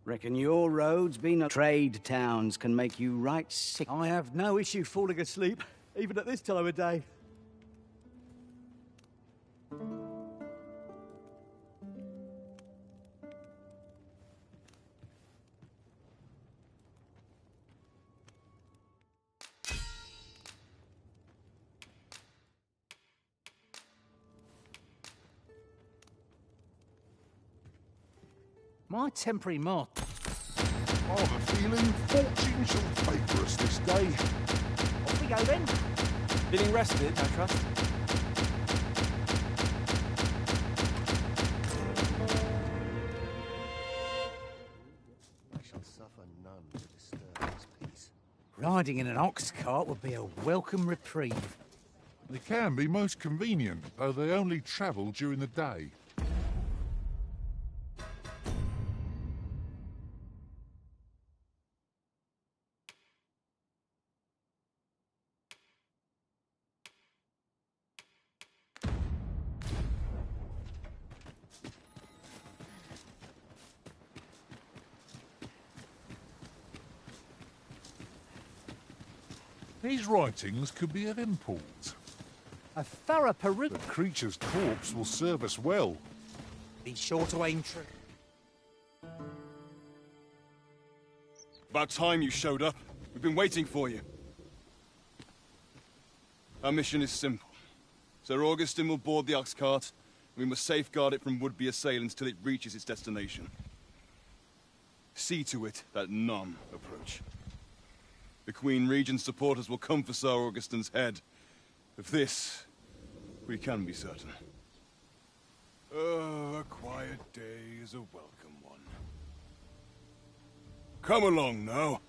Reckon your roads being a trade towns can make you right sick. I have no issue falling asleep, even at this time of day. My temporary mark. I have a feeling fortune shall favour us this day. Off we go then. Feeling rested, I trust? I shall suffer none to disturb his peace. Riding in an ox cart would be a welcome reprieve. They can be most convenient, though they only travel during the day. These writings could be of import. A thorough perusal. The creature's corpse will serve us well. Be sure to aim true. About time you showed up. We've been waiting for you. Our mission is simple. Sir Augustin will board the ox cart, and we must safeguard it from would-be assailants till it reaches its destination. See to it that none approach. The Queen Regent's supporters will come for Sir Augustin's head. Of this, we can be certain. Oh, a quiet day is a welcome one. Come along now.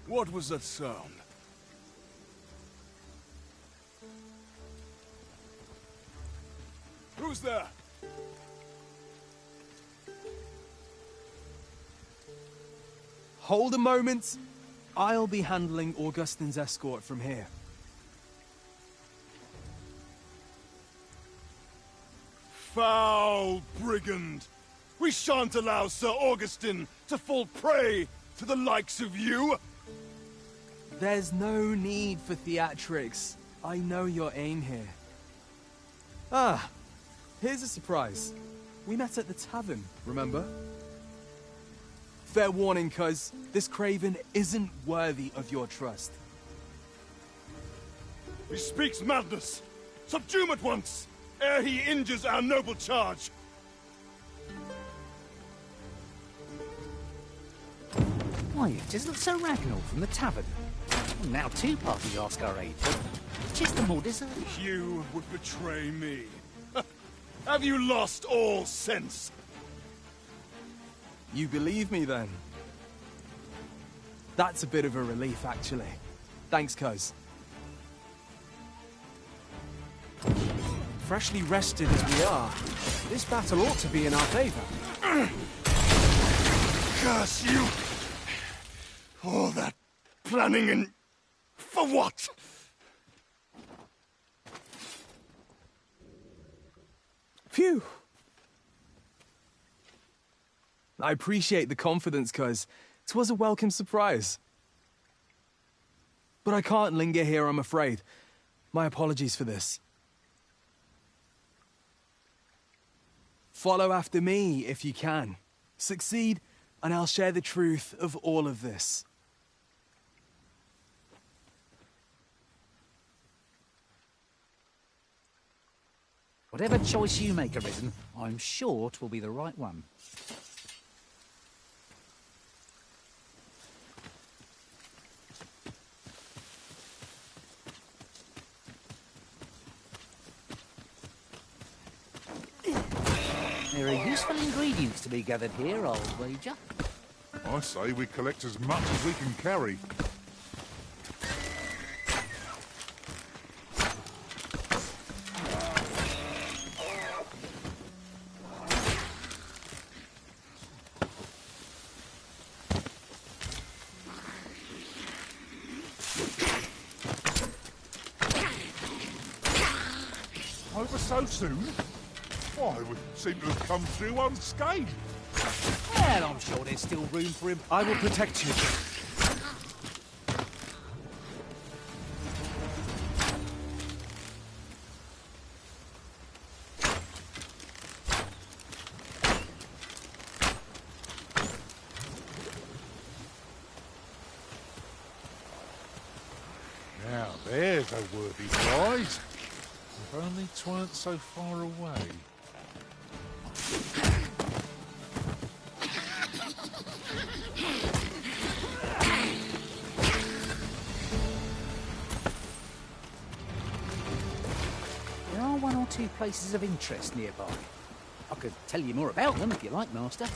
What was that sound? Who's there? Hold a moment. I'll be handling Augustin's escort from here. Foul brigand! We shan't allow Sir Augustin to fall prey to the likes of you! There's no need for theatrics. I know your aim here. Ah, here's a surprise. We met at the tavern, remember? Fair warning, cuz this craven isn't worthy of your trust. He speaks madness! Subdue him at once, ere he injures our noble charge! Why, it isn't Sir Ragnall from the tavern. Now two parties ask our aid. Which is the more deserving? You would betray me. Have you lost all sense? You believe me, then? That's a bit of a relief, actually. Thanks, cuz. Freshly rested as we are, this battle ought to be in our favor. Curse you! All that planning and... for what? Phew! I appreciate the confidence, cuz 'twas a welcome surprise. But I can't linger here, I'm afraid. My apologies for this. Follow after me, if you can. Succeed, and I'll share the truth of all of this. Whatever choice you make, Arisen, I'm sure it will be the right one. There are useful ingredients to be gathered here, I'll wager. I say we collect as much as we can carry. so soon? Why, we seem to have come through unscathed. Well, I'm sure there's still room for him. I will protect you. Now, there's a worthy prize. If only 'tweren't so far away. There are one or two places of interest nearby. I could tell you more about them if you like, Master.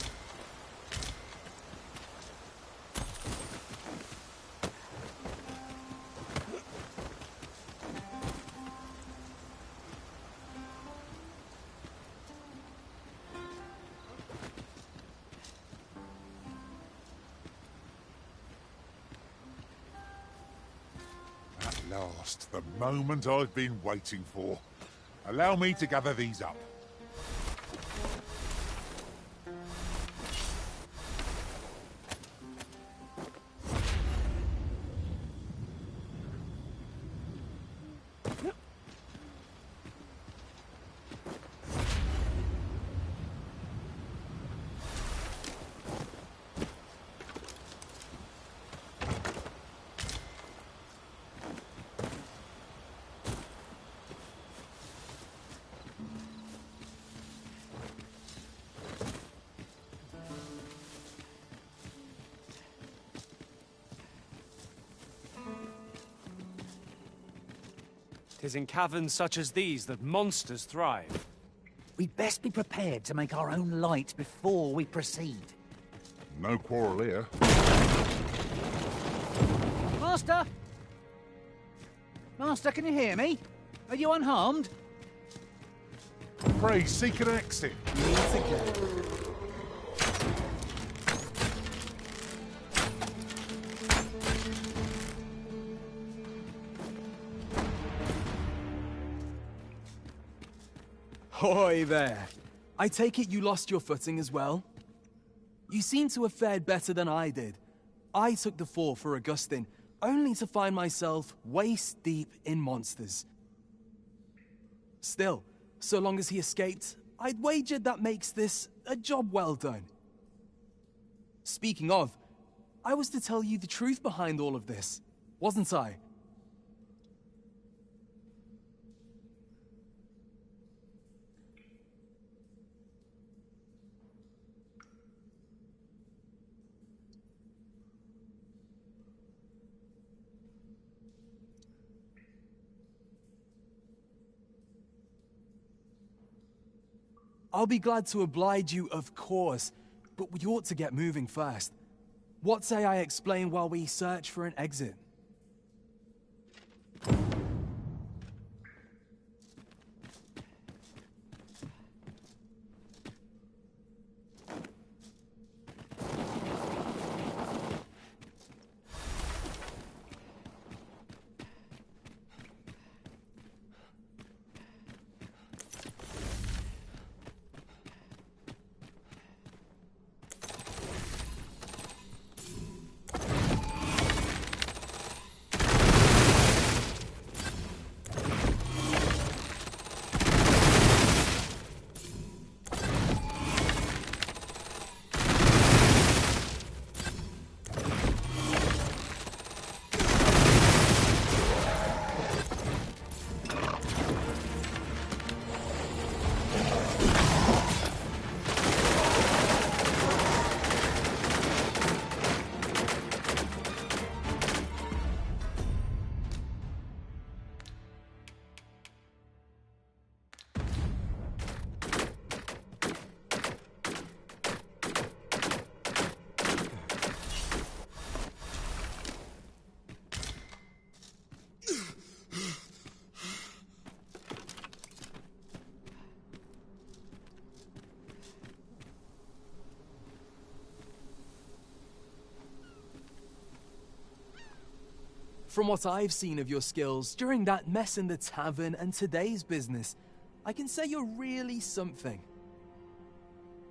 At last, the moment I've been waiting for. Allow me to gather these up. Tis in caverns such as these that monsters thrive. We'd best be prepared to make our own light before we proceed. No quarrel here. Master! Master, can you hear me? Are you unharmed? Pray, seek an exit. Hoy there. I take it you lost your footing as well? You seem to have fared better than I did. I took the fall for Augustine, only to find myself waist deep in monsters. Still, so long as he escaped, I'd wagered that makes this a job well done. Speaking of, I was to tell you the truth behind all of this, wasn't I? I'll be glad to oblige you, of course, but we ought to get moving first. What say I explain while we search for an exit? From what I've seen of your skills during that mess in the tavern and today's business, I can say you're really something.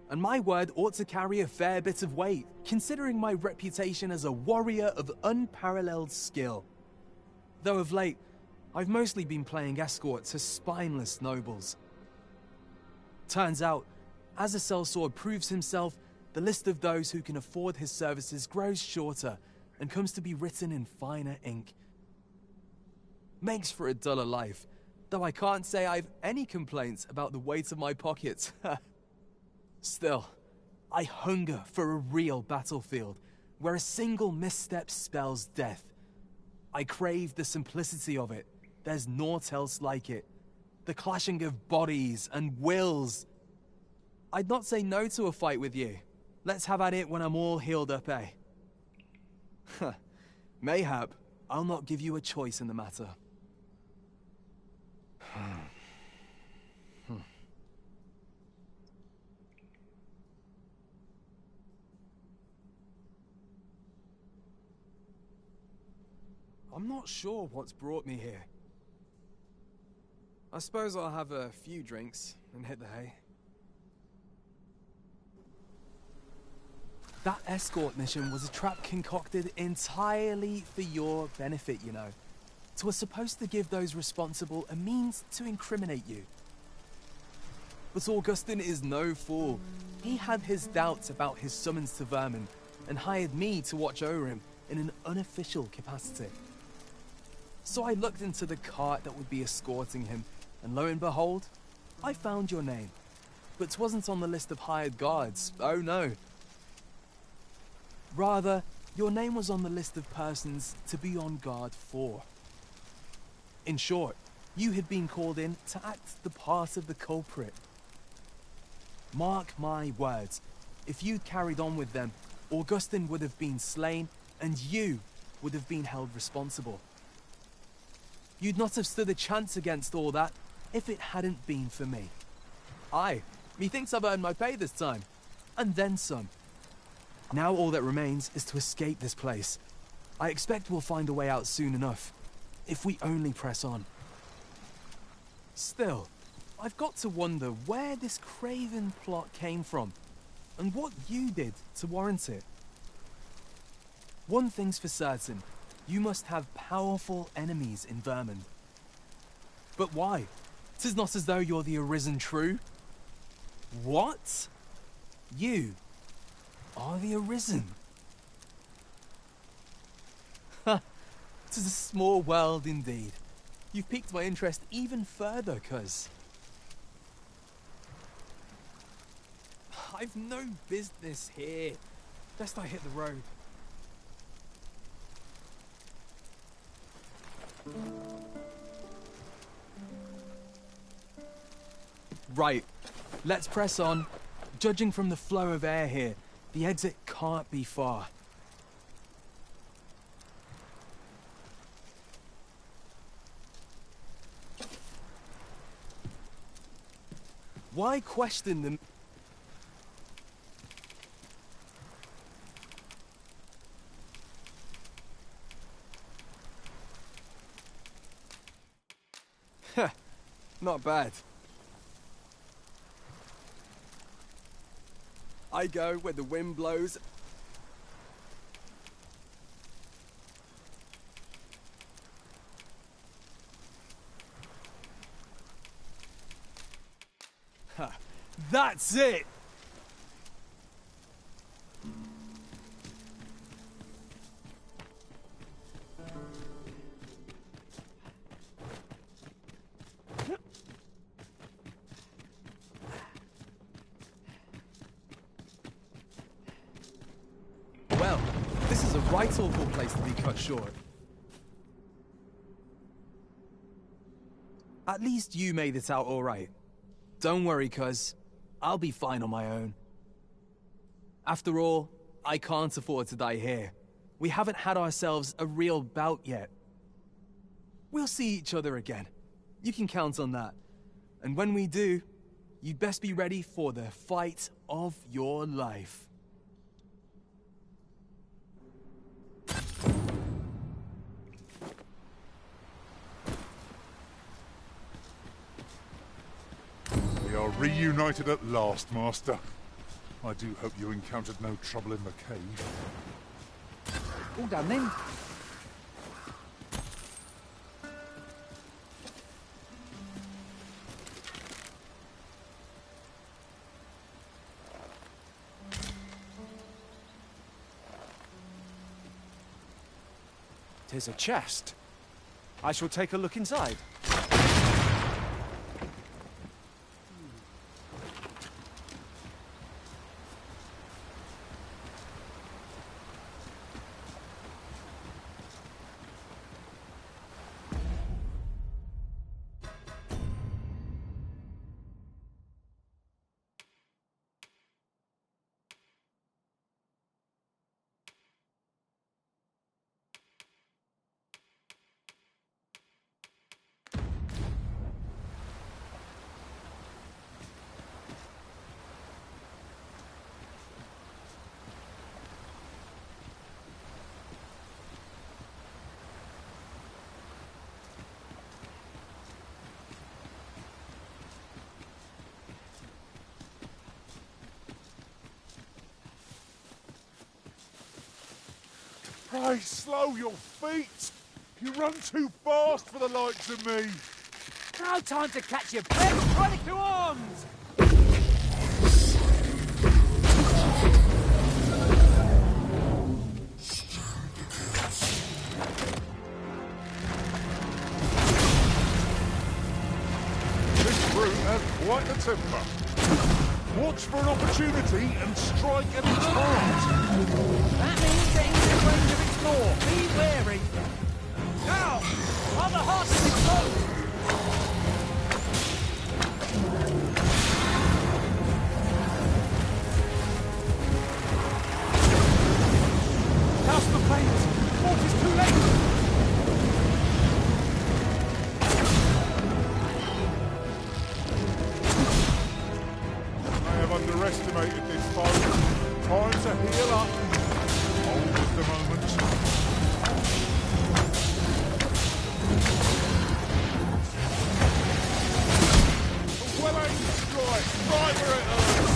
And my word ought to carry a fair bit of weight, considering my reputation as a warrior of unparalleled skill. Though of late, I've mostly been playing escort to spineless nobles. Turns out, as a sellsword proves himself, the list of those who can afford his services grows shorter and comes to be written in finer ink. Makes for a duller life, though I can't say I've any complaints about the weight of my pockets. Still, I hunger for a real battlefield, where a single misstep spells death. I crave the simplicity of it. There's naught else like it. The clashing of bodies and wills. I'd not say no to a fight with you. Let's have at it when I'm all healed up, eh? Mayhap, I'll not give you a choice in the matter. I'm not sure what's brought me here. I suppose I'll have a few drinks and hit the hay. That escort mission was a trap concocted entirely for your benefit, you know. It was supposed to give those responsible a means to incriminate you. But Augustin is no fool. He had his doubts about his summons to Vermin and hired me to watch over him in an unofficial capacity. So I looked into the cart that would be escorting him, and lo and behold, I found your name. But 'twasn't on the list of hired guards, oh no. Rather, your name was on the list of persons to be on guard for. In short, you had been called in to act the part of the culprit. Mark my words, if you'd carried on with them, Augustin would have been slain, and you would have been held responsible. You'd not have stood a chance against all that if it hadn't been for me. Aye, methinks I've earned my pay this time, and then some. Now all that remains is to escape this place. I expect we'll find a way out soon enough, if we only press on. Still, I've got to wonder where this craven plot came from, and what you did to warrant it. One thing's for certain, you must have powerful enemies in Vermin. But why? 'Tis not as though you're the arisen true. What? You are the arisen. Ha! 'Tis a small world indeed. You've piqued my interest even further, cuz I've no business here. Best I hit the road. Right, let's press on. Judging from the flow of air here, the exit can't be far. Why question them? Heh, not bad. I go where the wind blows. Ha, that's it! Well, this is a right awful place to be cut short. At least you made it out all right. Don't worry, cuz. I'll be fine on my own. After all, I can't afford to die here. We haven't had ourselves a real bout yet. We'll see each other again. You can count on that. And when we do, you'd best be ready for the fight of your life. Reunited at last, Master. I do hope you encountered no trouble in the cave. All done then. Tis a chest. I shall take a look inside. Pray, slow your feet! You run too fast for the likes of me! No time to catch your breath. Running to arms. This brute has quite the temper. Watch for an opportunity and strike at its heart. That means getting in range of its claw. Be wary. Now, on the heart of its foe. Cast the flames! Fort is too late! I have underestimated this foe. Time to heal up. Hold just a moment. A well-aimed strike, right where it hurts.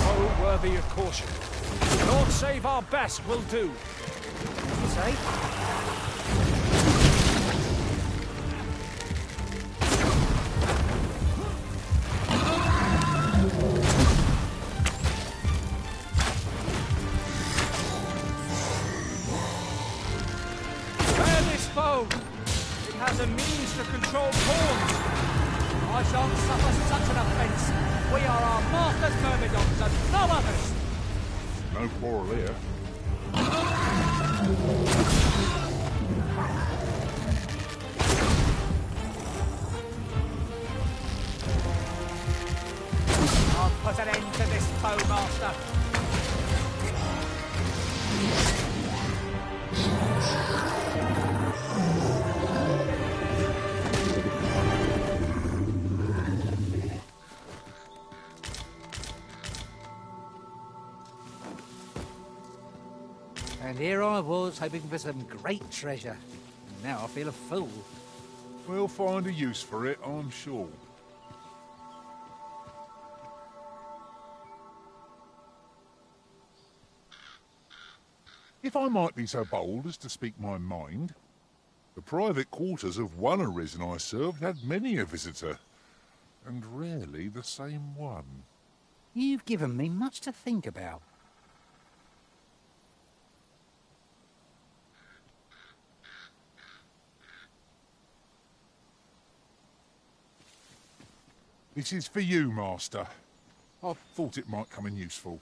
Oh, worthy of caution. Lord save our best will do. You say? Bear this foe! It has a means to control thorns. I shan't suffer such an offence. We are our master's myrmidons and no others. No quarrel here. I'll put an end to this foe, master. And here I was, hoping for some great treasure. And now I feel a fool. We'll find a use for it, I'm sure. If I might be so bold as to speak my mind, the private quarters of one arisen I served had many a visitor, and rarely the same one. You've given me much to think about. This is for you, Master. I thought it might come in useful.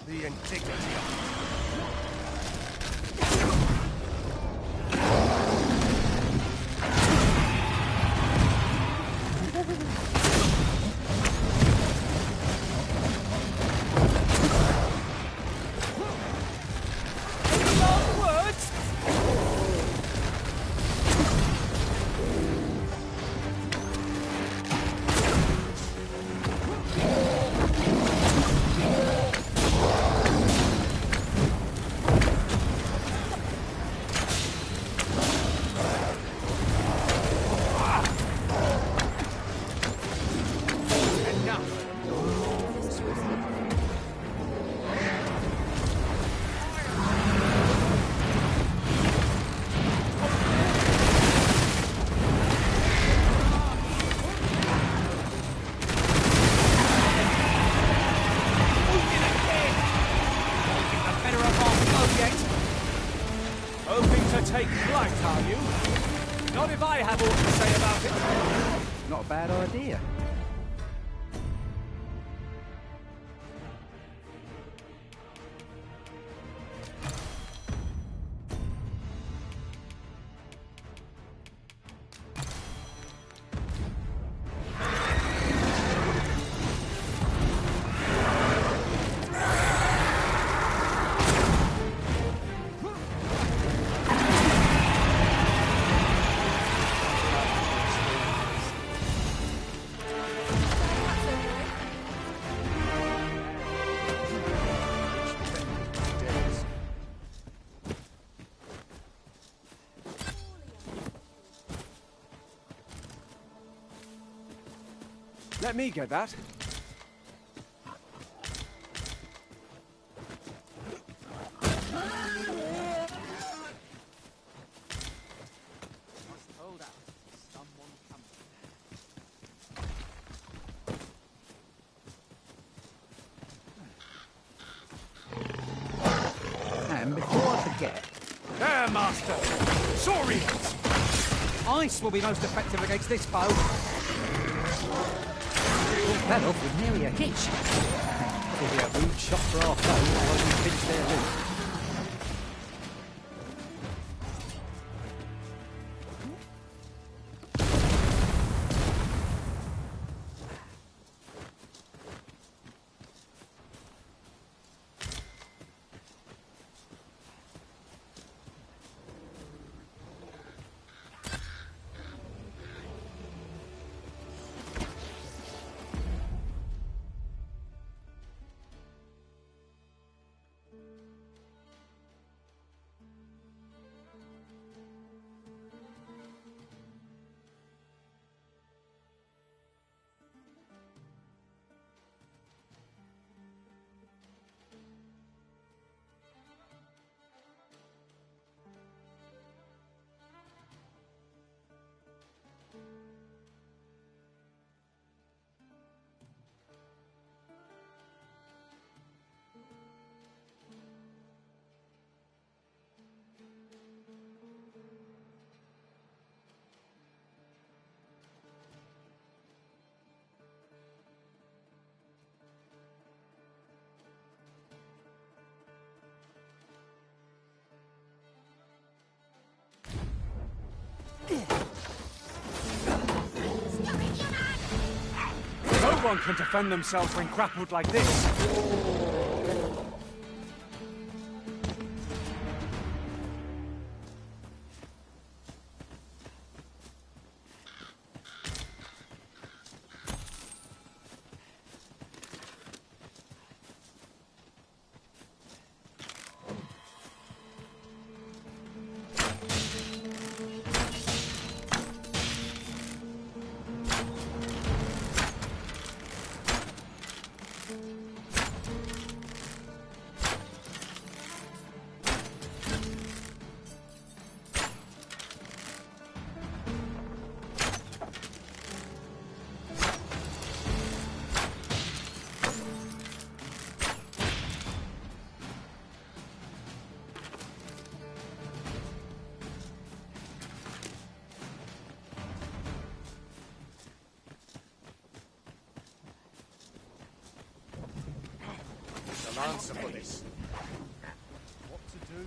The indignity of take flight, are you? Not if I have aught to say about it. Not a bad idea. Let me get that. And before I forget, There, Master! Sorry! ice will be most effective against this foe. That off with nearly a hitch. It'll be a rude shot for our foe while we pinch their loot. No one can defend themselves when grappled like this. answer for this. What to do?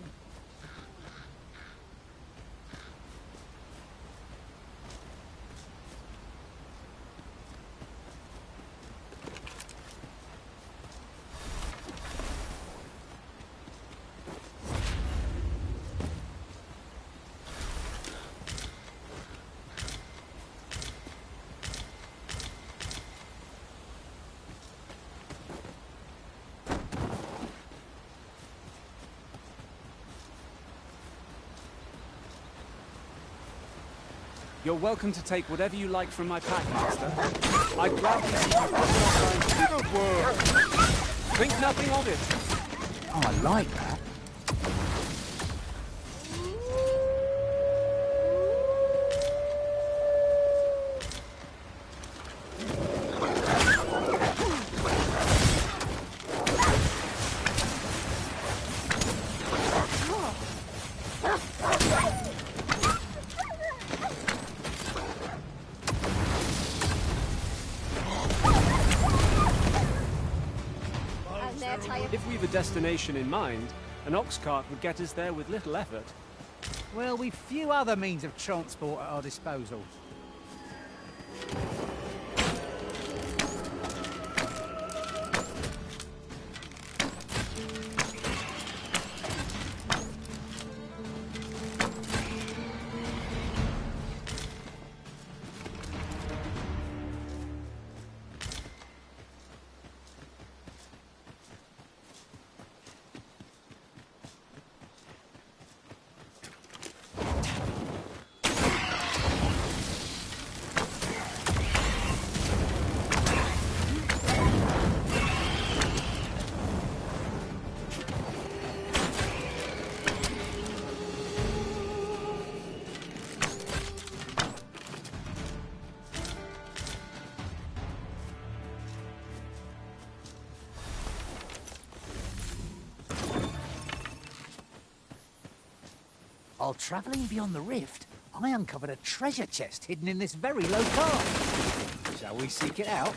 You're welcome to take whatever you like from my pack, Master. I'd gladly see you put more time to think nothing of it. Oh, I like that. If we've a destination in mind, an ox cart would get us there with little effort. Well, we've few other means of transport at our disposal. While travelling beyond the rift, I uncovered a treasure chest hidden in this very low car. Shall we seek it out?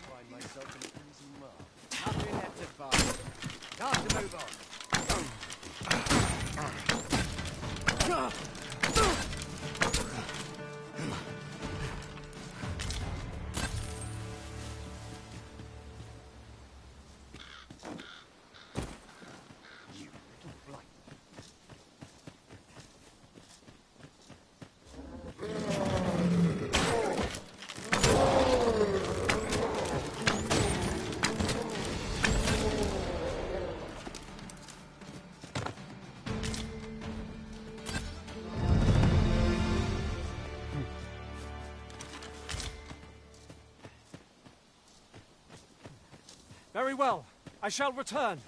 Find myself in an easy mark. Nothing left to find. Time to move on. Very well. I shall return.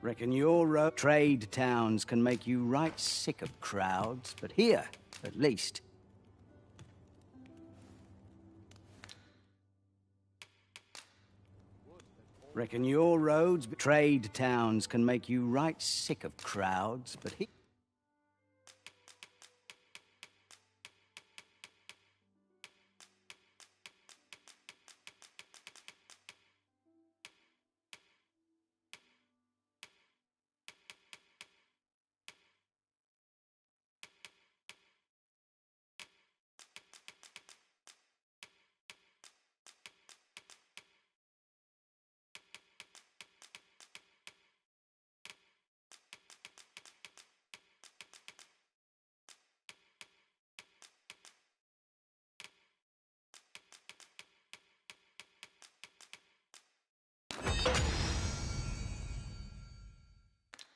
Reckon your trade towns can make you right sick of crowds, but here, at least, reckon your roads, trade towns can make you right sick of crowds, but here.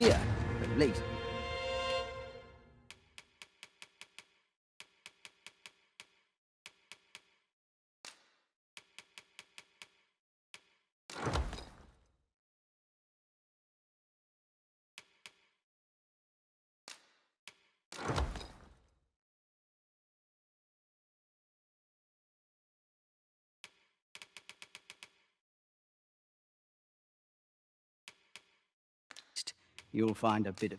Here, at least. You'll find a bit of...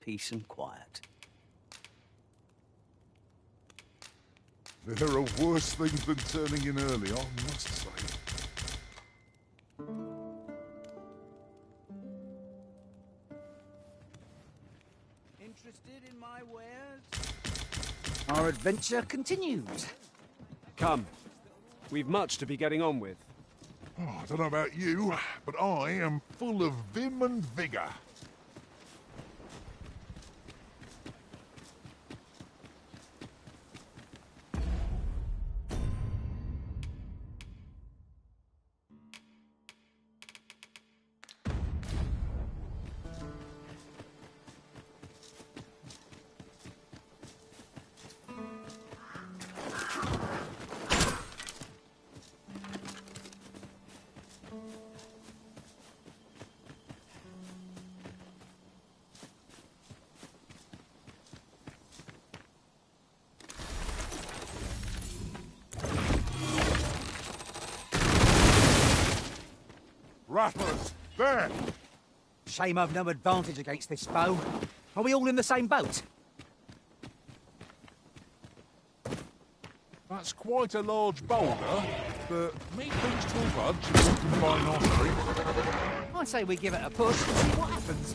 peace and quiet. There are worse things than turning in early, I must say. Interested in my wares? Our adventure continues. Come. We've much to be getting on with. Oh, I don't know about you, but I am full of vim and vigour. Rattlers! There! Shame I've no advantage against this bow. Are we all in the same boat? That's quite a large boulder, but me thinks to budge if we combine our strength. I say we give it a push and see what happens.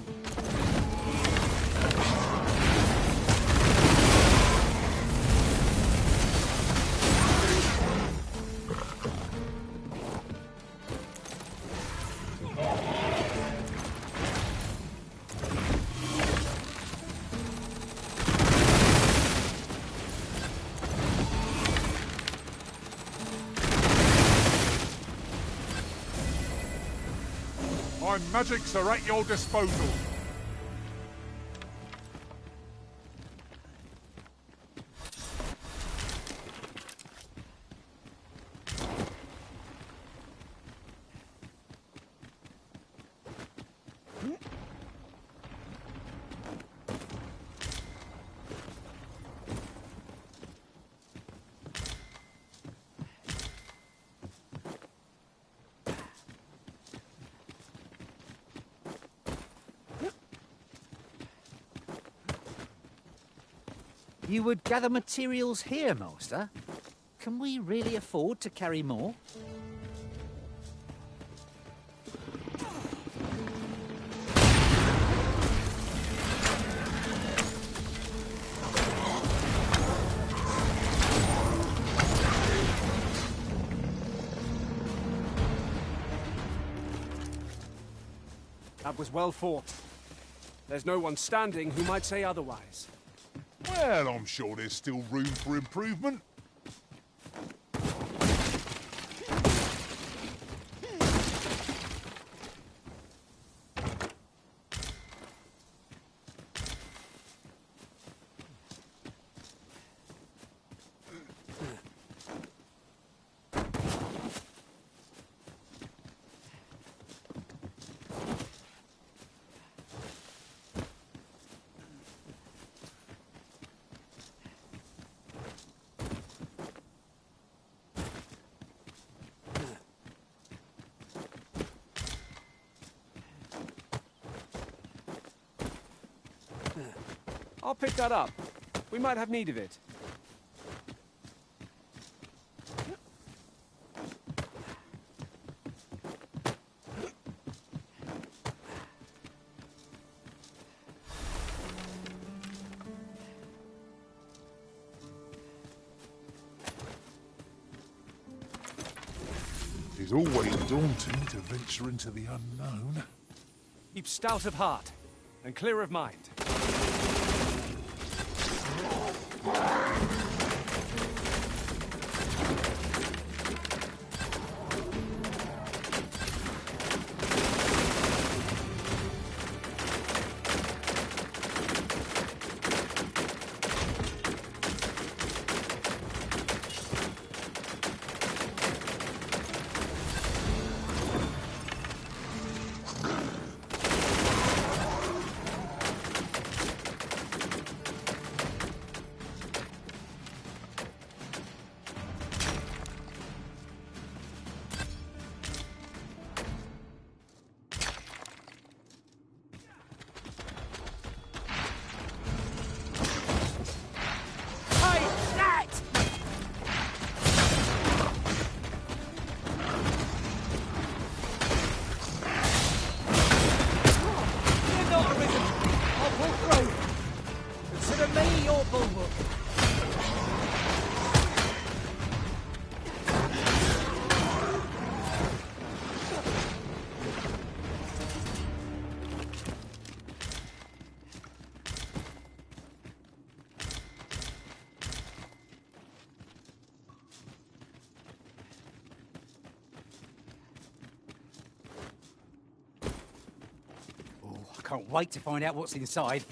My magics are at your disposal. You would gather materials here, Master? Can we really afford to carry more? That was well fought. There's no one standing who might say otherwise. Well, I'm sure there's still room for improvement. I'll pick that up. We might have need of it. It's always daunting to venture into the unknown. Keep stout of heart and clear of mind. Can't wait to find out what's inside.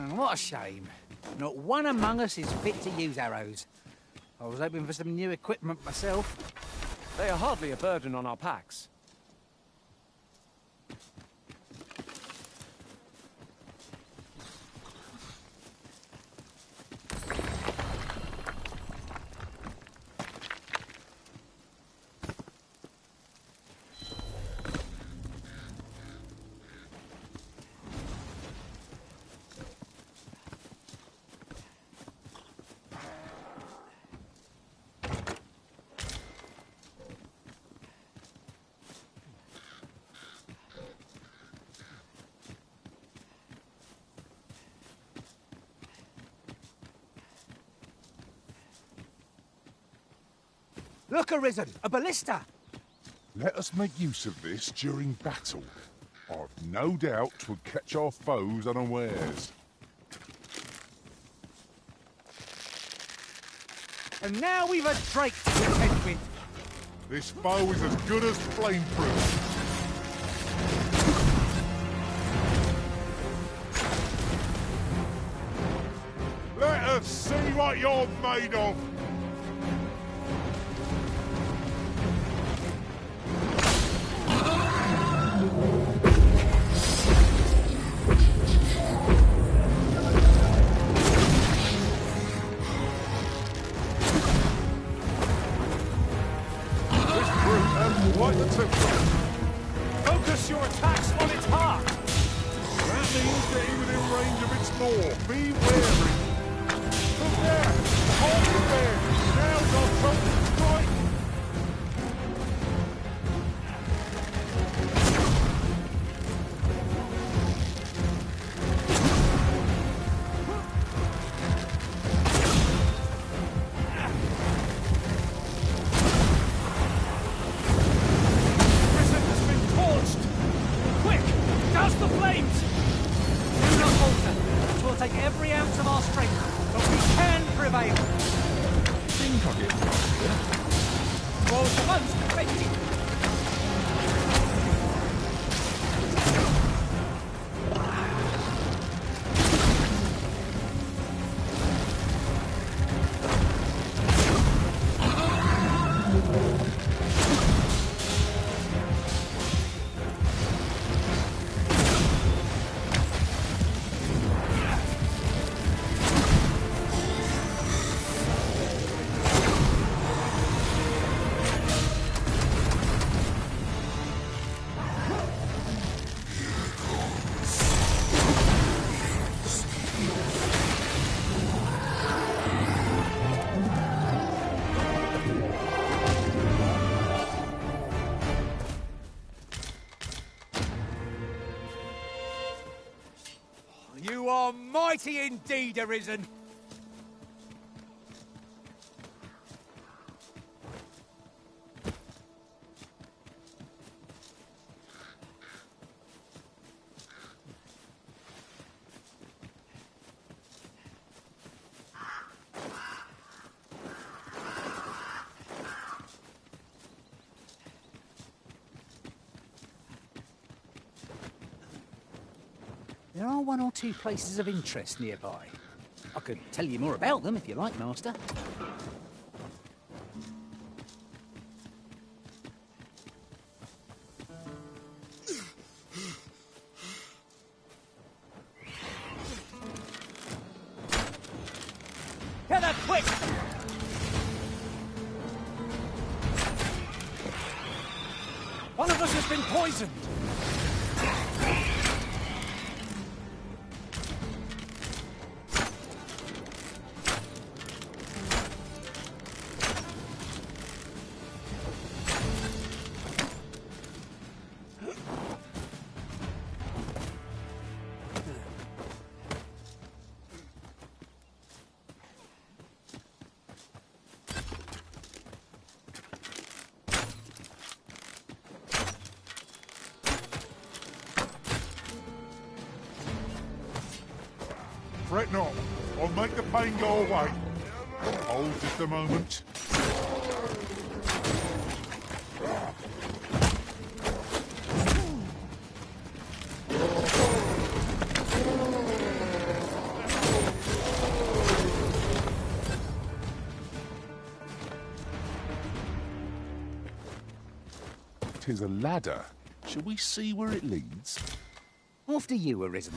What a shame. Not one among us is fit to use arrows. I was hoping for some new equipment myself. They are hardly a burden on our packs. Look, Arisen! A ballista! Let us make use of this during battle. I've no doubt 'twould catch our foes unawares. And now we've a Drake to contend with. This bow is as good as flameproof. Let us see what you're made of. Like the Templar. Focus your attacks on its heart! That means getting within range of its maw. Be wary. Look there! Hold it there! Now's our time to strike! The flames! Do not falter. It will take every ounce of our strength, but we can prevail. I think I get the idea. Oh, mighty indeed, Arisen. There are one or two places of interest nearby. I could tell you more about them if you like, Master. Get that quick! One of us has been poisoned. Fret not. I'll make the pain go away. Hold just a moment. 'Tis a ladder. Shall we see where it leads? After you, Arisen.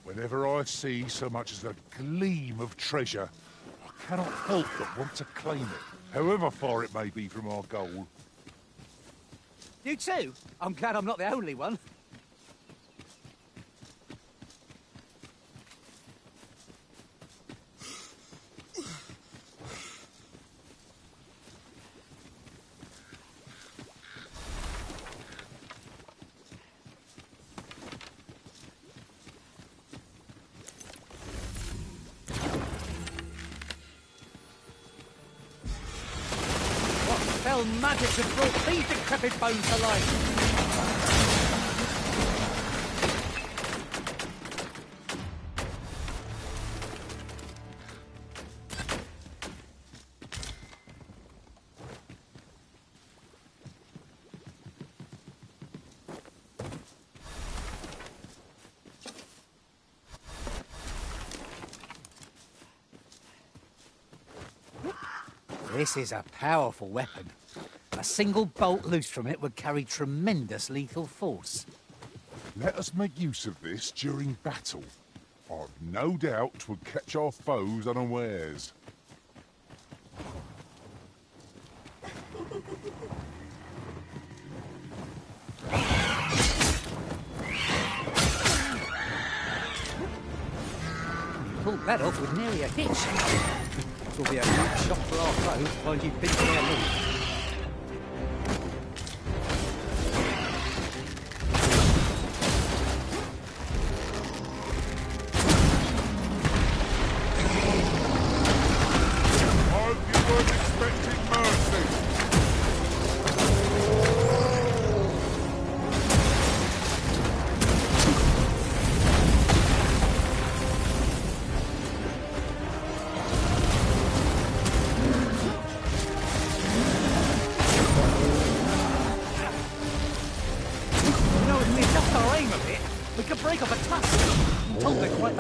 Whenever I see so much as a gleam of treasure, I cannot help but want to claim it, however far it may be from our goal. You too? I'm glad I'm not the only one. Fell magic has brought these decrepit bones to life. This is a powerful weapon. A single bolt loose from it would carry tremendous lethal force. Let us make use of this during battle. I've no doubt 'twould catch our foes unawares. You pulled that off with nearly a hitch. It will be a good shock for our foes to find you pinned to their loot.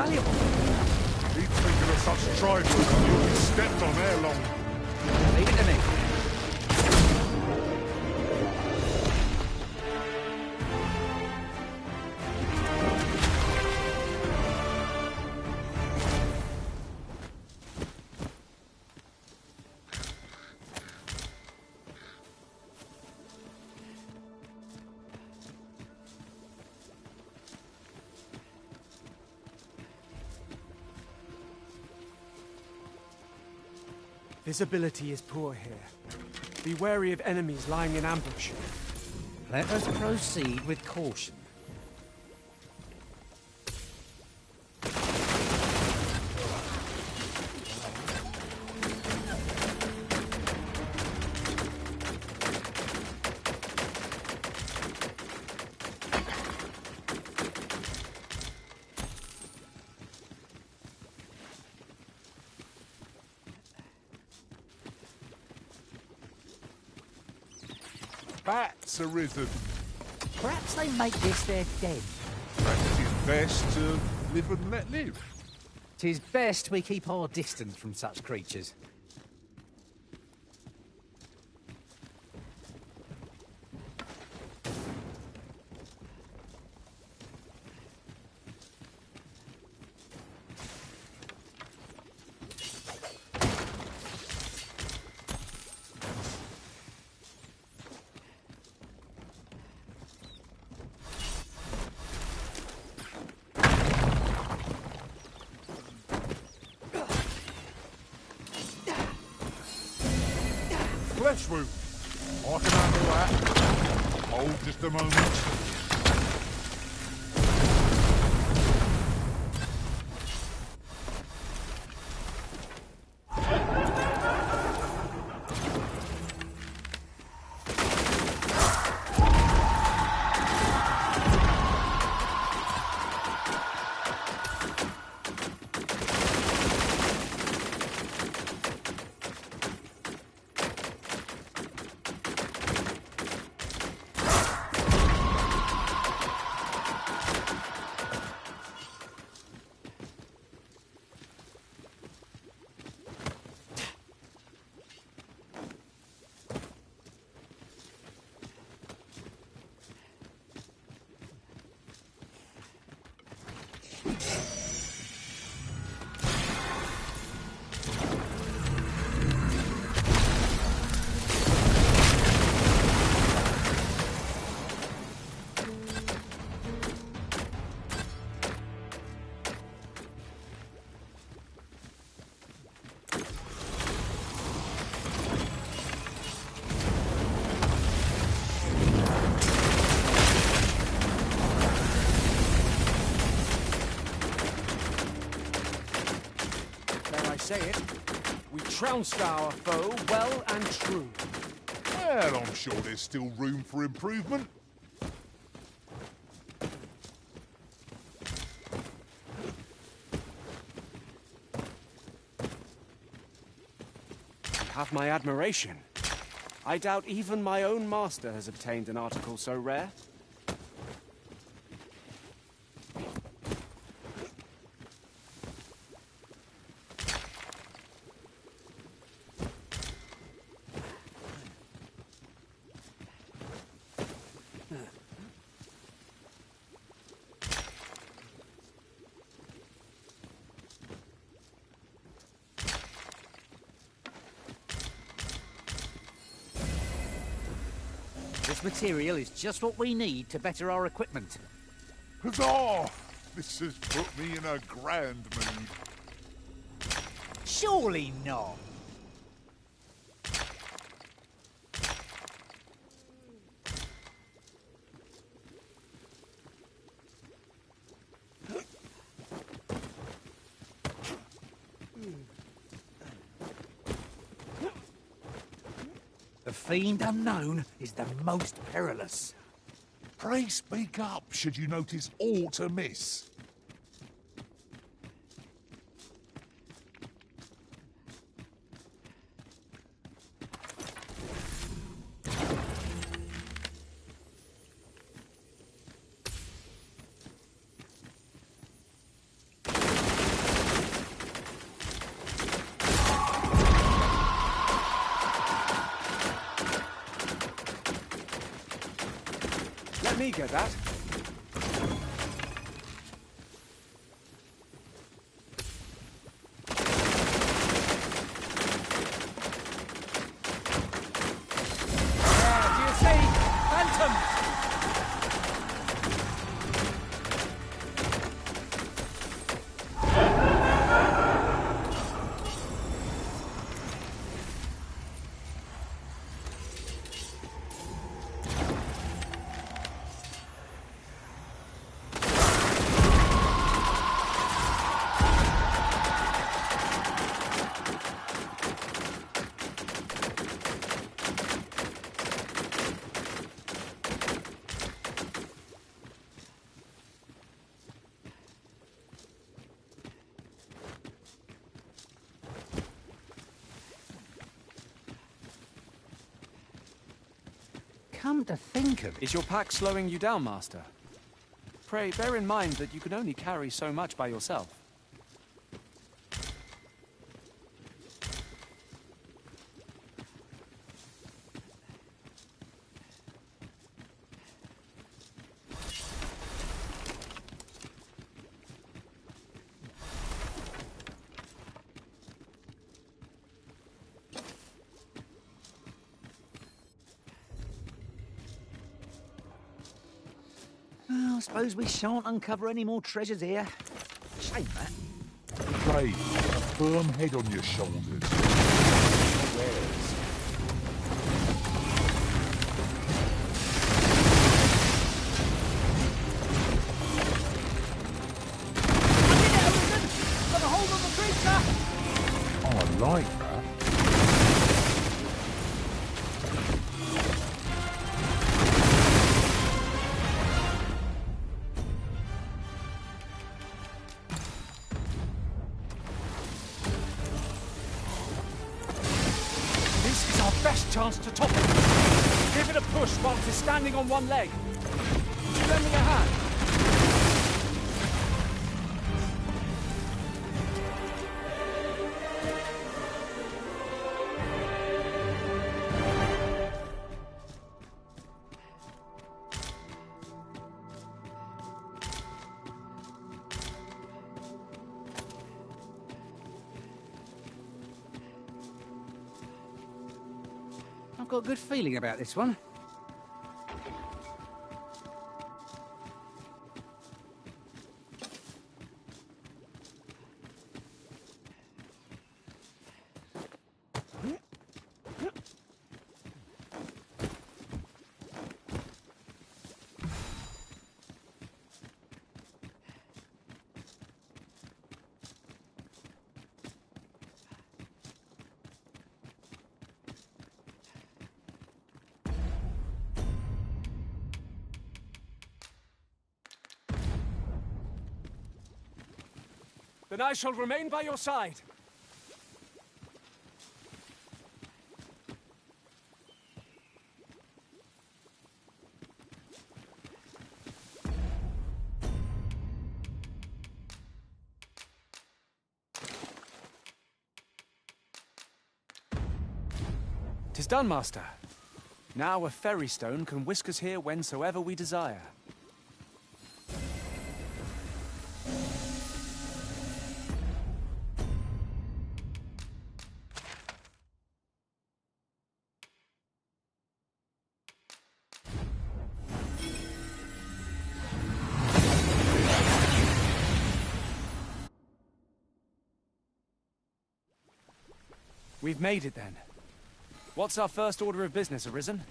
valuable. Keep thinking of such trifles and you'll be stepped on ere long. Leave it to me. Visibility is poor here. Be wary of enemies lying in ambush. Let us proceed with caution. Bats arisen. Perhaps they make this their den. Perhaps it's best to live and let live. 'Tis best we keep our distance from such creatures. Flesh wound. I can handle that. Hold just a moment. Say it. We trounced our foe well and true. Well, I'm sure there's still room for improvement. You have my admiration. I doubt even my own master has obtained an article so rare. This material is just what we need to better our equipment. Huzzah! This has put me in a grand mood. Surely not. The fiend unknown is the most perilous. Pray speak up should you notice aught amiss. me, get that? Do you see? Phantoms! Come to think of it. Is your pack slowing you down, Master? Pray, bear in mind that you can only carry so much by yourself. Well, I suppose we shan't uncover any more treasures here. Shame that. Craig, a firm head on your shoulders. Where's? Got a hold of the creature! Oh, I like that. This is our best chance to top it. Give it a push whilst it's standing on one leg. Would you lend me a hand? I've got a good feeling about this one. Then I shall remain by your side. Tis done, Master. Now a ferry stone can whisk us here whensoever we desire. We've made it then. What's our first order of business, Arisen?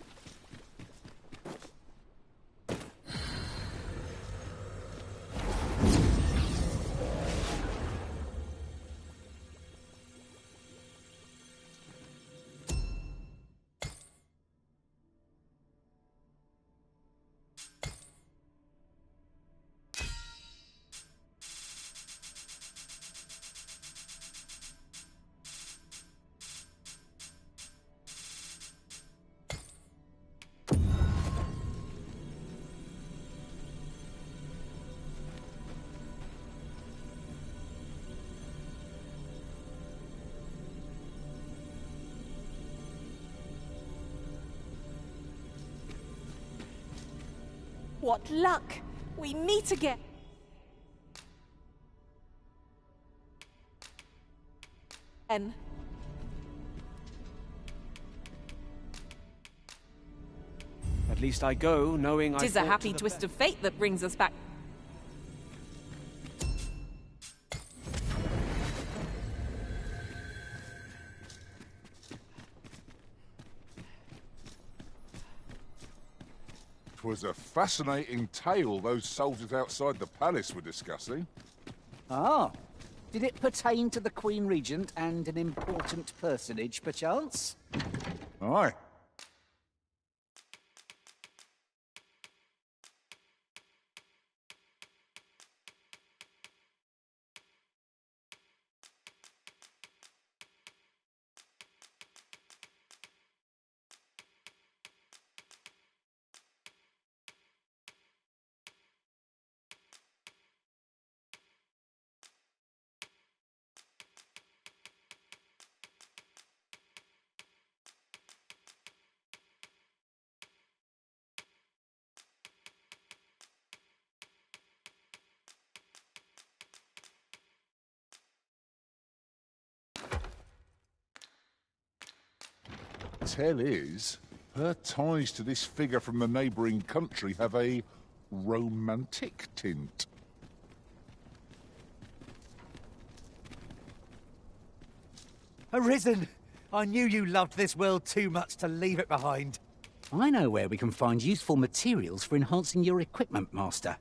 What luck! We meet again! At least I go knowing I 'Tis a fought happy to the twist of fate that brings us back. Twas a fascinating tale those soldiers outside the palace were discussing. Ah, did it pertain to the Queen Regent and an important personage, perchance? Aye. Tell is, her ties to this figure from the neighbouring country have a romantic tint. Arisen! I knew you loved this world too much to leave it behind. I know where we can find useful materials for enhancing your equipment, Master.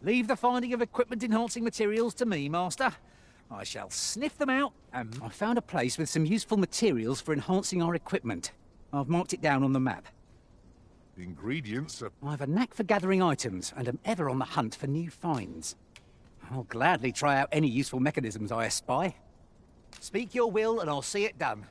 Leave the finding of equipment-enhancing materials to me, Master. I shall sniff them out, and I found a place with some useful materials for enhancing our equipment. I've marked it down on the map. The ingredients are... I have a knack for gathering items, and am ever on the hunt for new finds. I'll gladly try out any useful mechanisms I espy. Speak your will and I'll see it done.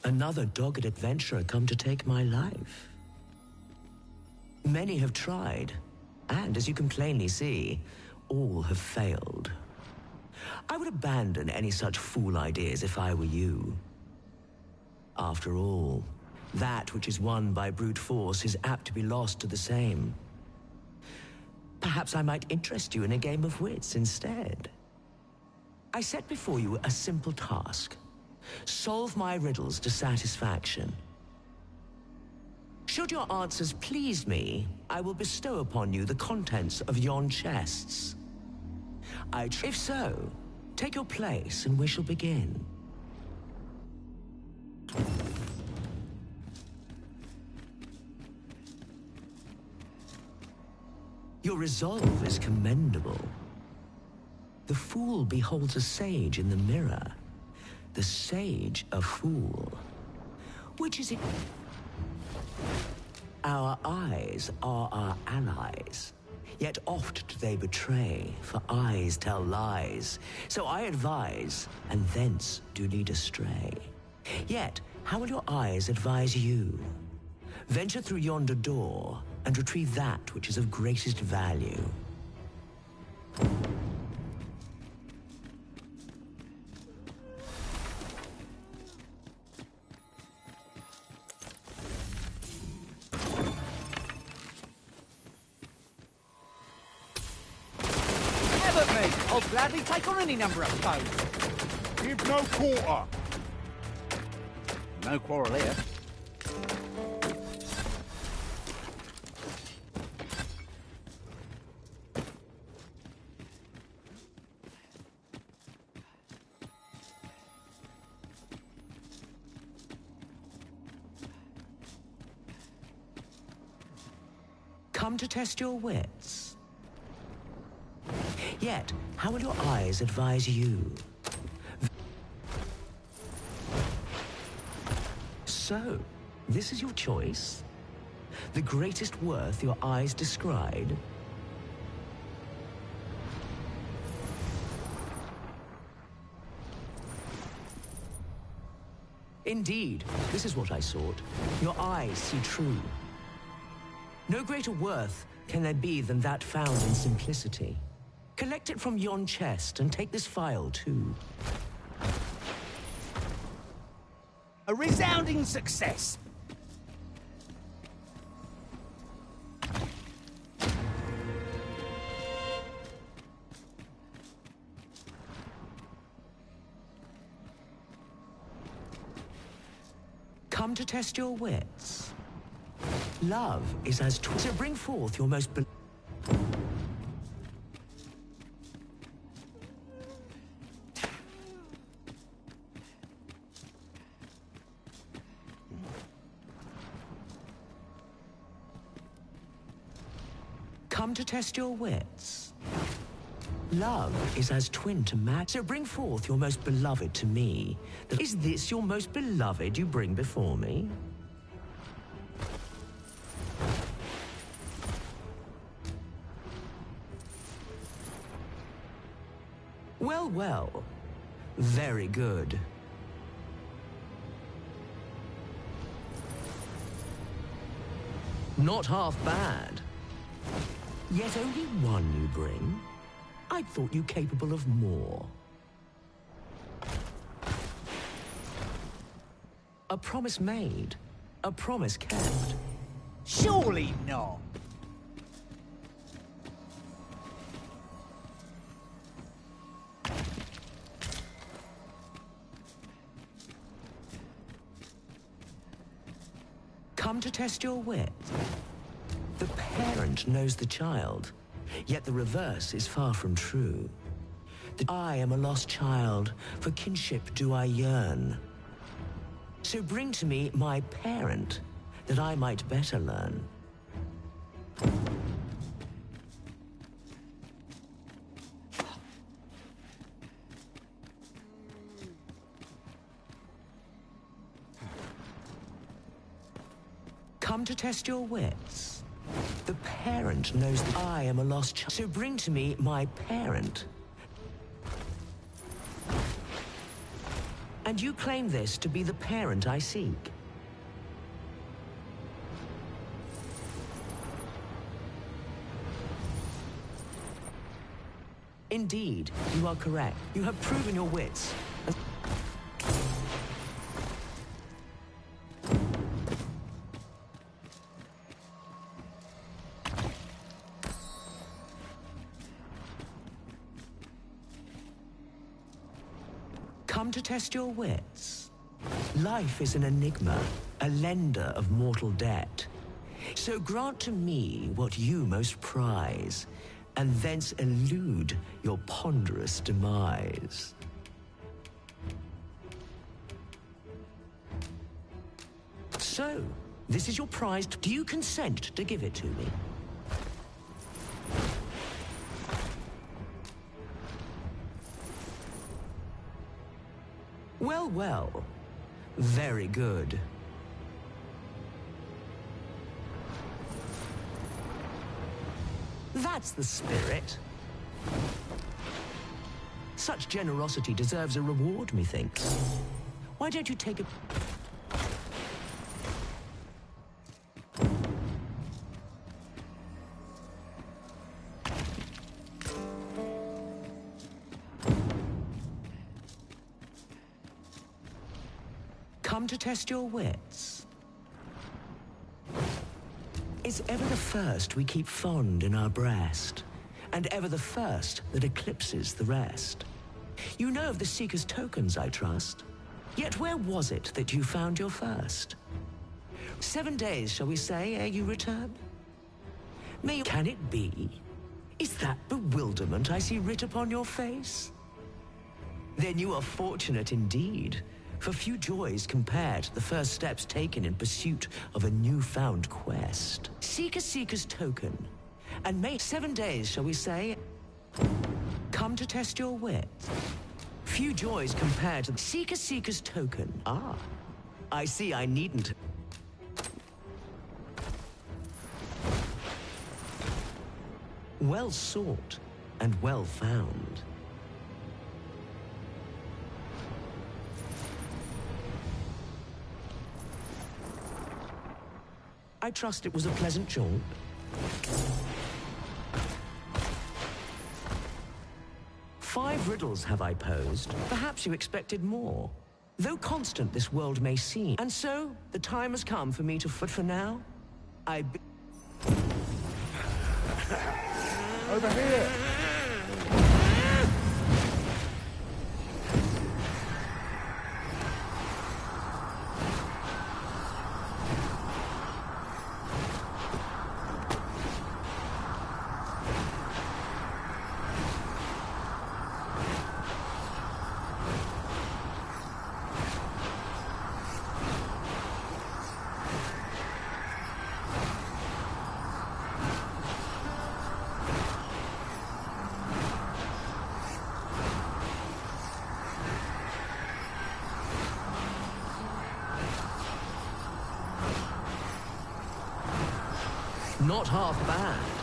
Another dogged adventurer come to take my life. Many have tried, and as you can plainly see, all have failed. I would abandon any such fool ideas if I were you. After all, that which is won by brute force is apt to be lost to the same. Perhaps I might interest you in a game of wits instead. I set before you a simple task. Solve my riddles to satisfaction. Should your answers please me, I will bestow upon you the contents of yon chests. If so, take your place and we shall begin. Your resolve is commendable. The fool beholds a sage in the mirror. The sage a fool. Which is it? Our eyes are our allies. Yet oft do they betray, for eyes tell lies. So I advise, and thence do lead astray. Yet, how will your eyes advise you? Venture through yonder door, and retrieve that which is of greatest value. I'll gladly take on any number of foes. Give no quarter. No quarrel here. Come to test your wits. Yet, how will your eyes advise you? So, This is your choice? The greatest worth your eyes descried? Indeed, this is what I sought. Your eyes see true. No greater worth can there be than that found in simplicity. Collect it from yon chest and take this file too. A resounding success! Come to test your wits. Love is as so bring forth your most Come to test your wits. Love is as twin to Matt, so bring forth your most beloved to me. Is this your most beloved you bring before me? Well, well. Very good. Not half bad. Yet only one you bring? I thought you capable of more. A promise made, a promise kept. Surely not. Come to test your wit. The parent knows the child, yet the reverse is far from true. I am a lost child, for kinship do I yearn. So bring to me my parent, that I might better learn. Come to test your wits. The parent knows that I am a lost child. So bring to me my parent. And you claim this to be the parent I seek. Indeed, you are correct. You have proven your wits. Come to test your wits. Life is an enigma, a lender of mortal debt. So grant to me what you most prize, and thence elude your ponderous demise. So, this is your prize. Do you consent to give it to me? Well, well. Very good. That's the spirit. Such generosity deserves a reward, methinks. Why don't you take it? Come to test your wits. Is ever the first we keep fond in our breast, and ever the first that eclipses the rest. You know of the Seeker's tokens, I trust. Yet where was it that you found your first? 7 days, shall we say, ere you return? Can it be? Is that bewilderment I see writ upon your face? Then you are fortunate indeed, for few joys compare to the first steps taken in pursuit of a newfound quest. Seek a Seeker's token, and may 7 days, shall we say, come to test your wit. Few joys compare to Seek a Seeker's token. Ah, I see I needn't. Well sought and well found. I trust it was a pleasant jaunt. Five riddles have I posed. Perhaps you expected more. Though constant this world may seem. And so, the time has come for me to foot for now. Over here! Not half bad.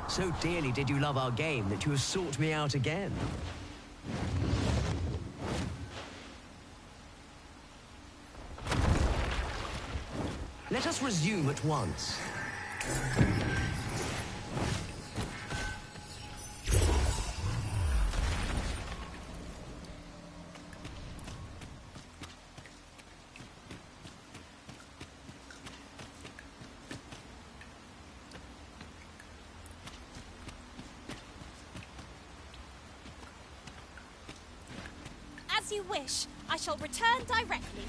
So dearly did you love our game that you have sought me out again. Let us resume at once. As you wish. I shall return directly.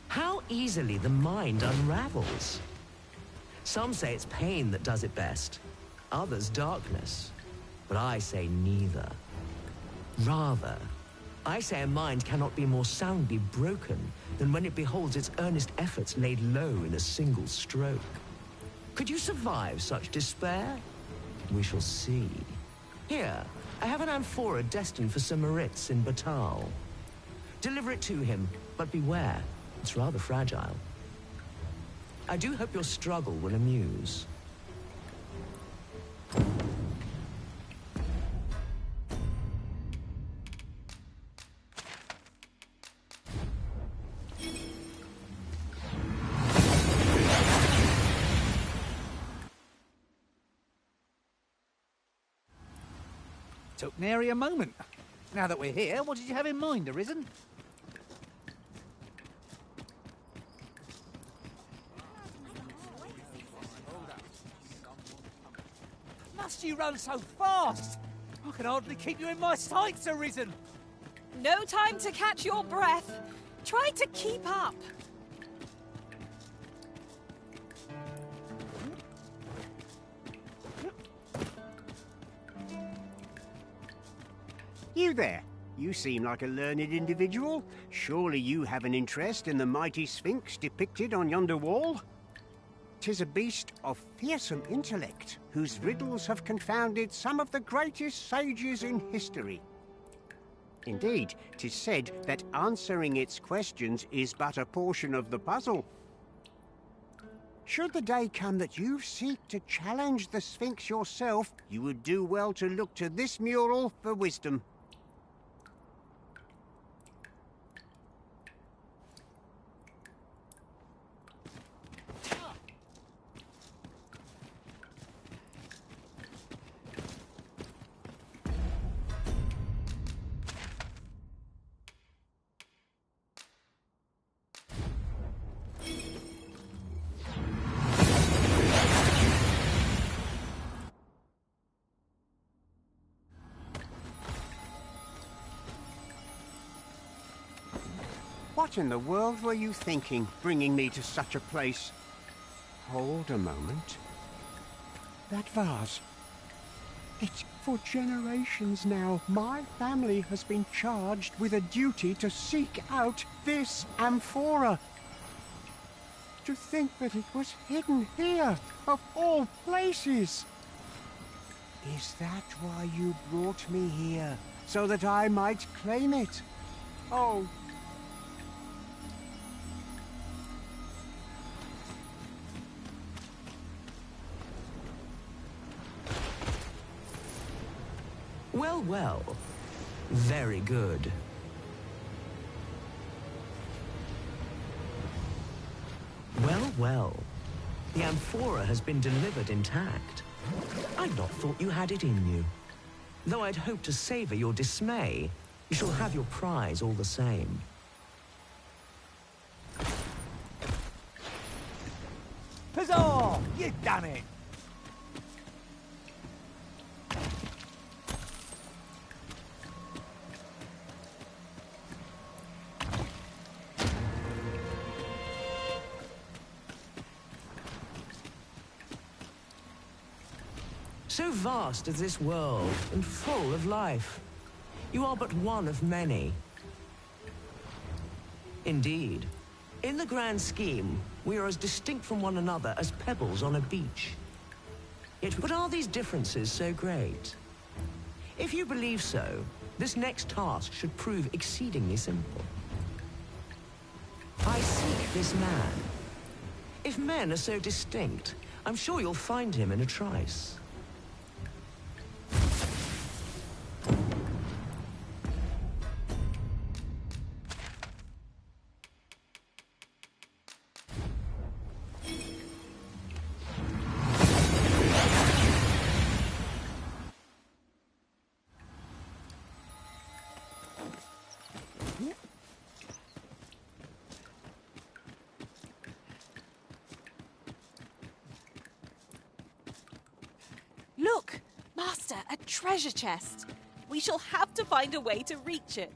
How easily the mind unravels. Some say it's pain that does it best, others darkness. But I say neither. Rather, I say a mind cannot be more soundly broken than when it beholds its earnest efforts laid low in a single stroke. Could you survive such despair? We shall see. Here, I have an amphora destined for Sir Moritz in Batal. Deliver it to him, but beware. It's rather fragile. I do hope your struggle will amuse. Took nary a moment. Now that we're here, what did you have in mind, Arisen? Must you run so fast? I can hardly keep you in my sights, Arisen. No time to catch your breath. Try to keep up. You there. You seem like a learned individual. Surely you have an interest in the mighty Sphinx depicted on yonder wall? 'Tis a beast of fearsome intellect, whose riddles have confounded some of the greatest sages in history. Indeed, 'tis said that answering its questions is but a portion of the puzzle. Should the day come that you seek to challenge the Sphinx yourself, you would do well to look to this mural for wisdom. What in the world were you thinking, bringing me to such a place? Hold a moment. That vase. It's for generations now. My family has been charged with a duty to seek out this amphora. To think that it was hidden here, of all places. Is that why you brought me here? So that I might claim it? Oh. Well, well. Very good. Well, well. The amphora has been delivered intact. I'd not thought you had it in you. Though I'd hoped to savor your dismay, you shall have your prize all the same. Huzzah! You've done it! So vast is this world, and full of life. You are but one of many. Indeed. In the grand scheme, we are as distinct from one another as pebbles on a beach. Yet, but are these differences so great? If you believe so, this next task should prove exceedingly simple. I seek this man. If men are so distinct, I'm sure you'll find him in a trice. Look! Master, a treasure chest. We shall have to find a way to reach it.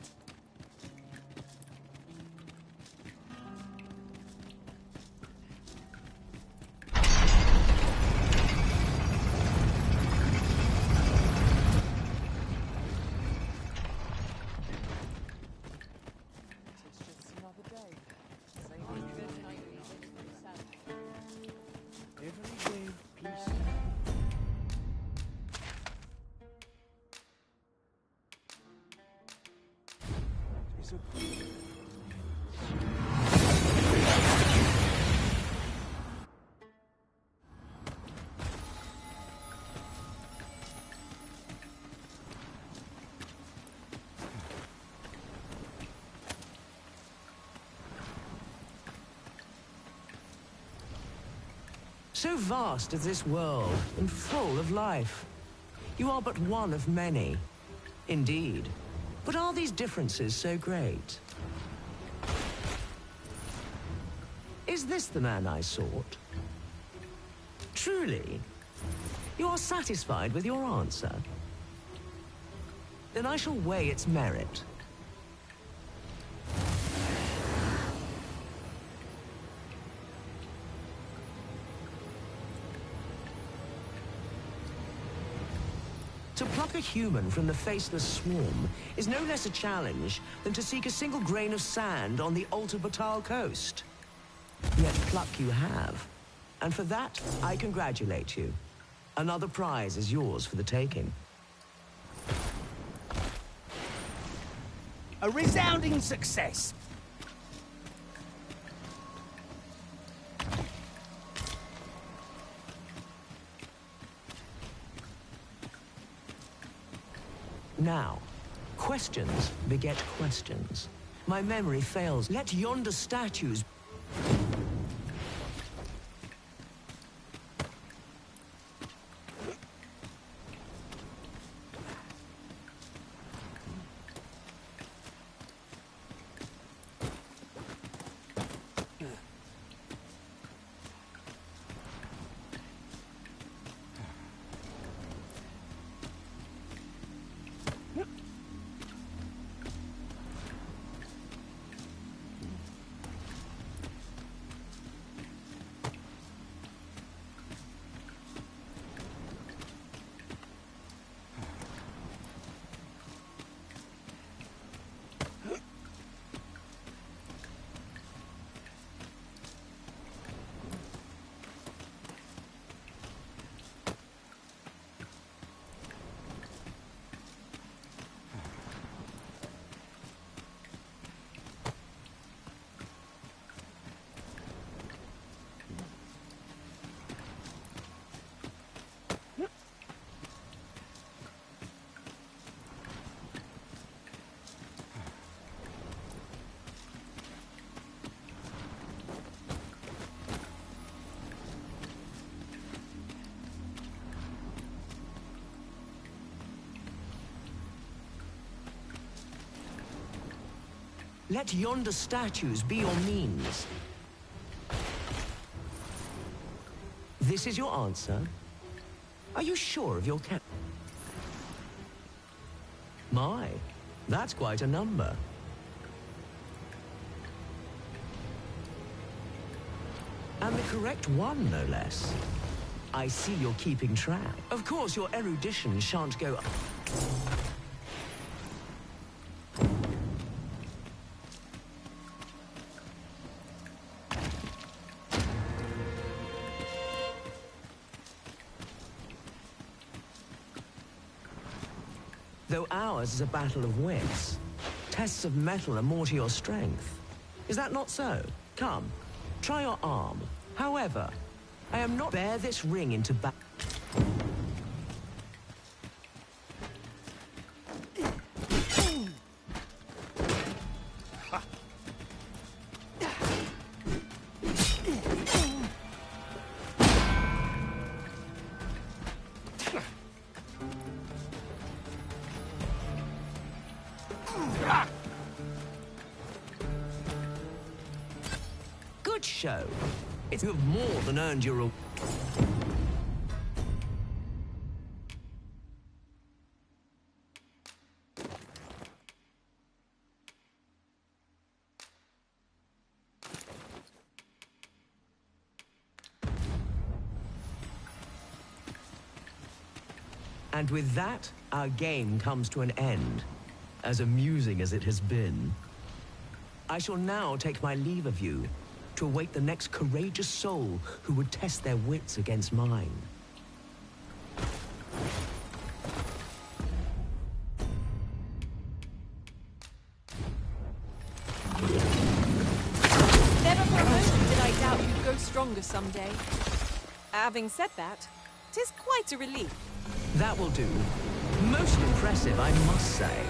So vast is this world, and full of life. You are but one of many. Indeed. But are these differences so great? Is this the man I sought? Truly? You are satisfied with your answer? Then I shall weigh its merit. To pluck a human from the faceless swarm is no less a challenge than to seek a single grain of sand on the Alta Batal coast. Yet pluck you have, and for that I congratulate you. Another prize is yours for the taking. A resounding success! Now, questions beget questions. My memory fails. Let yonder statues... Let yonder statues be your means. This is your answer? Are you sure of your cap? My, that's quite a number. And the correct one, no less. I see you're keeping track. Of course, your erudition shan't go up. Though ours is a battle of wits, tests of metal are more to your strength. Is that not so? Come, try your arm. However, I am not bear this ring into back. Good show. It's you have more than earned your reward. And with that, our game comes to an end, as amusing as it has been. I shall now take my leave of you, to await the next courageous soul who would test their wits against mine. Never for a moment did I doubt you'd grow stronger someday. Having said that, 'tis quite a relief. That will do. Most impressive, I must say.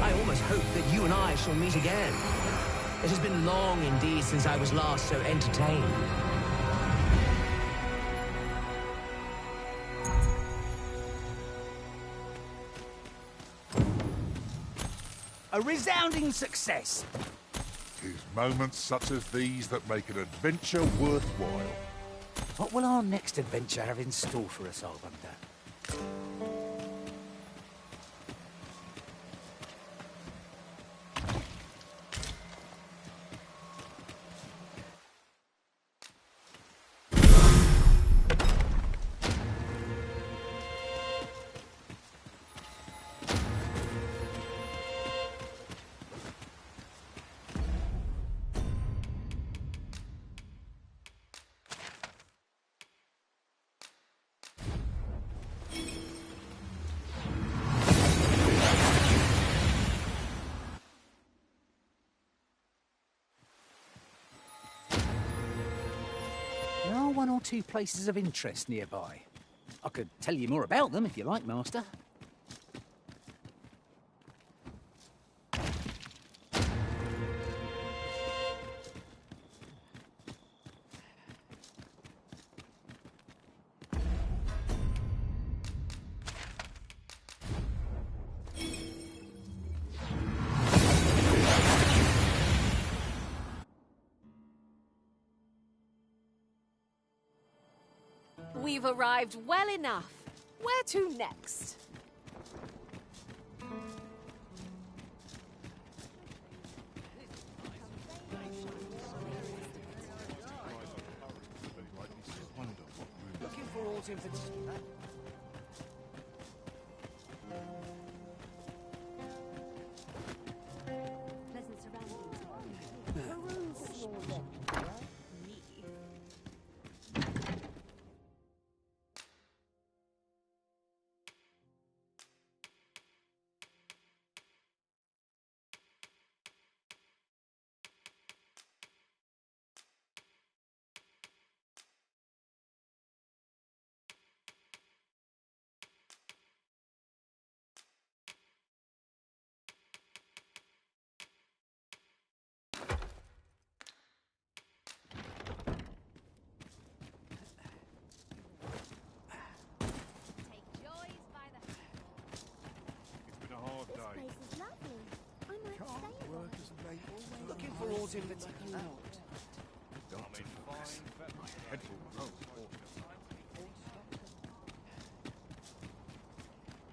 I almost hope that you and I shall meet again. It has been long indeed since I was last so entertained. A resounding success. 'Tis moments such as these that make an adventure worthwhile. What will our next adventure have in store for us, I wonder? There are one or two places of interest nearby. I could tell you more about them if you like, Master. We've arrived well enough. Where to next? Looking for all in particular. Pleasant surroundings. Looking for all in particular.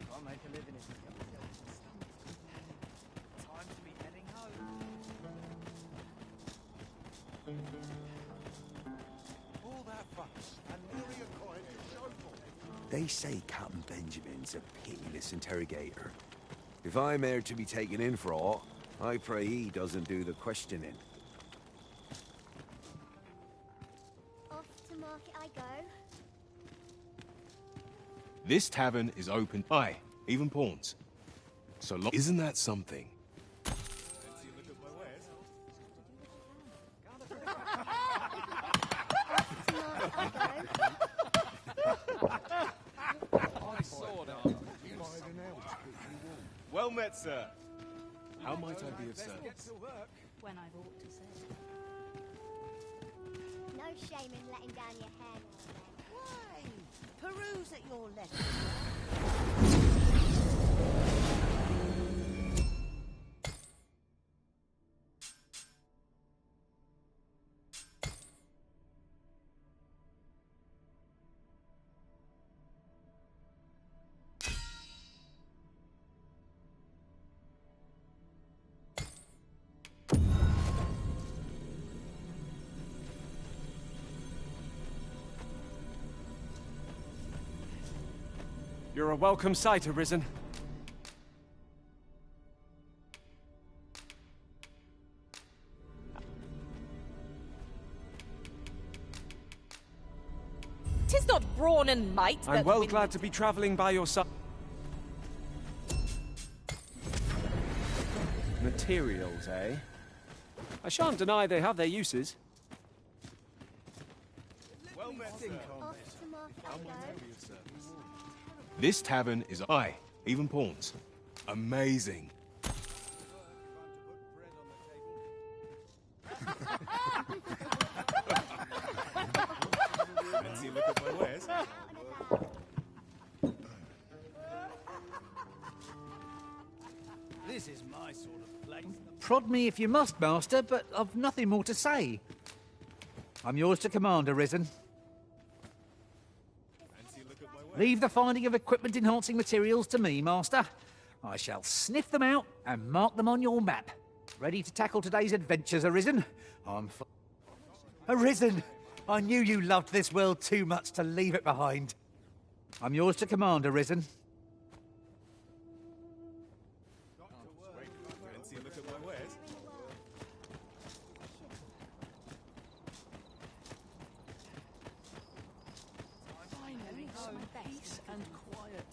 Can't make a living if you come to time to be heading home. All that fuss and nearly a coin to show for it. They say Captain Benjamin's a pitiless interrogator. If I'm here to be taken in for aught, I pray he doesn't do the questioning. Off to market I go. This tavern is open. Aye, even pawns. So long. Isn't that something? My sword arm. Well met, sir. How might I be of service? When I've ought to say. No shame in letting down your hair now and then. Why? Peruse at your leisure. You're a welcome sight, Arisen. Tis not brawn and might I'm that well win glad to be travelling by your side. Materials, eh? I shan't deny they have their uses. Well met, sir. Off to market I go. This tavern is I, even pawns. Amazing. Fancy a look at my wares? This is my sort of place. Prod me if you must, Master, but I've nothing more to say. I'm yours to command, Arisen. Leave the finding of equipment-enhancing materials to me, Master. I shall sniff them out and mark them on your map. Ready to tackle today's adventures, Arisen? Arisen! I knew you loved this world too much to leave it behind. I'm yours to command, Arisen. Fancy a look at my wares? Peace and quiet.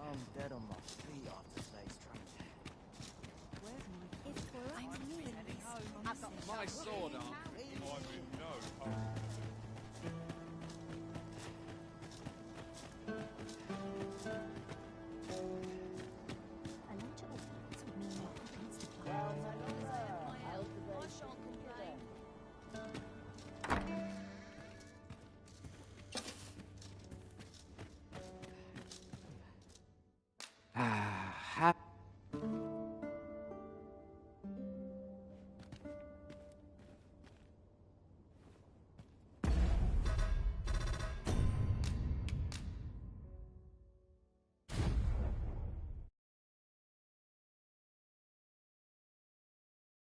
I'm dead on my feet after today's training. If for us, I've got My sword arm. I'm in no hurry.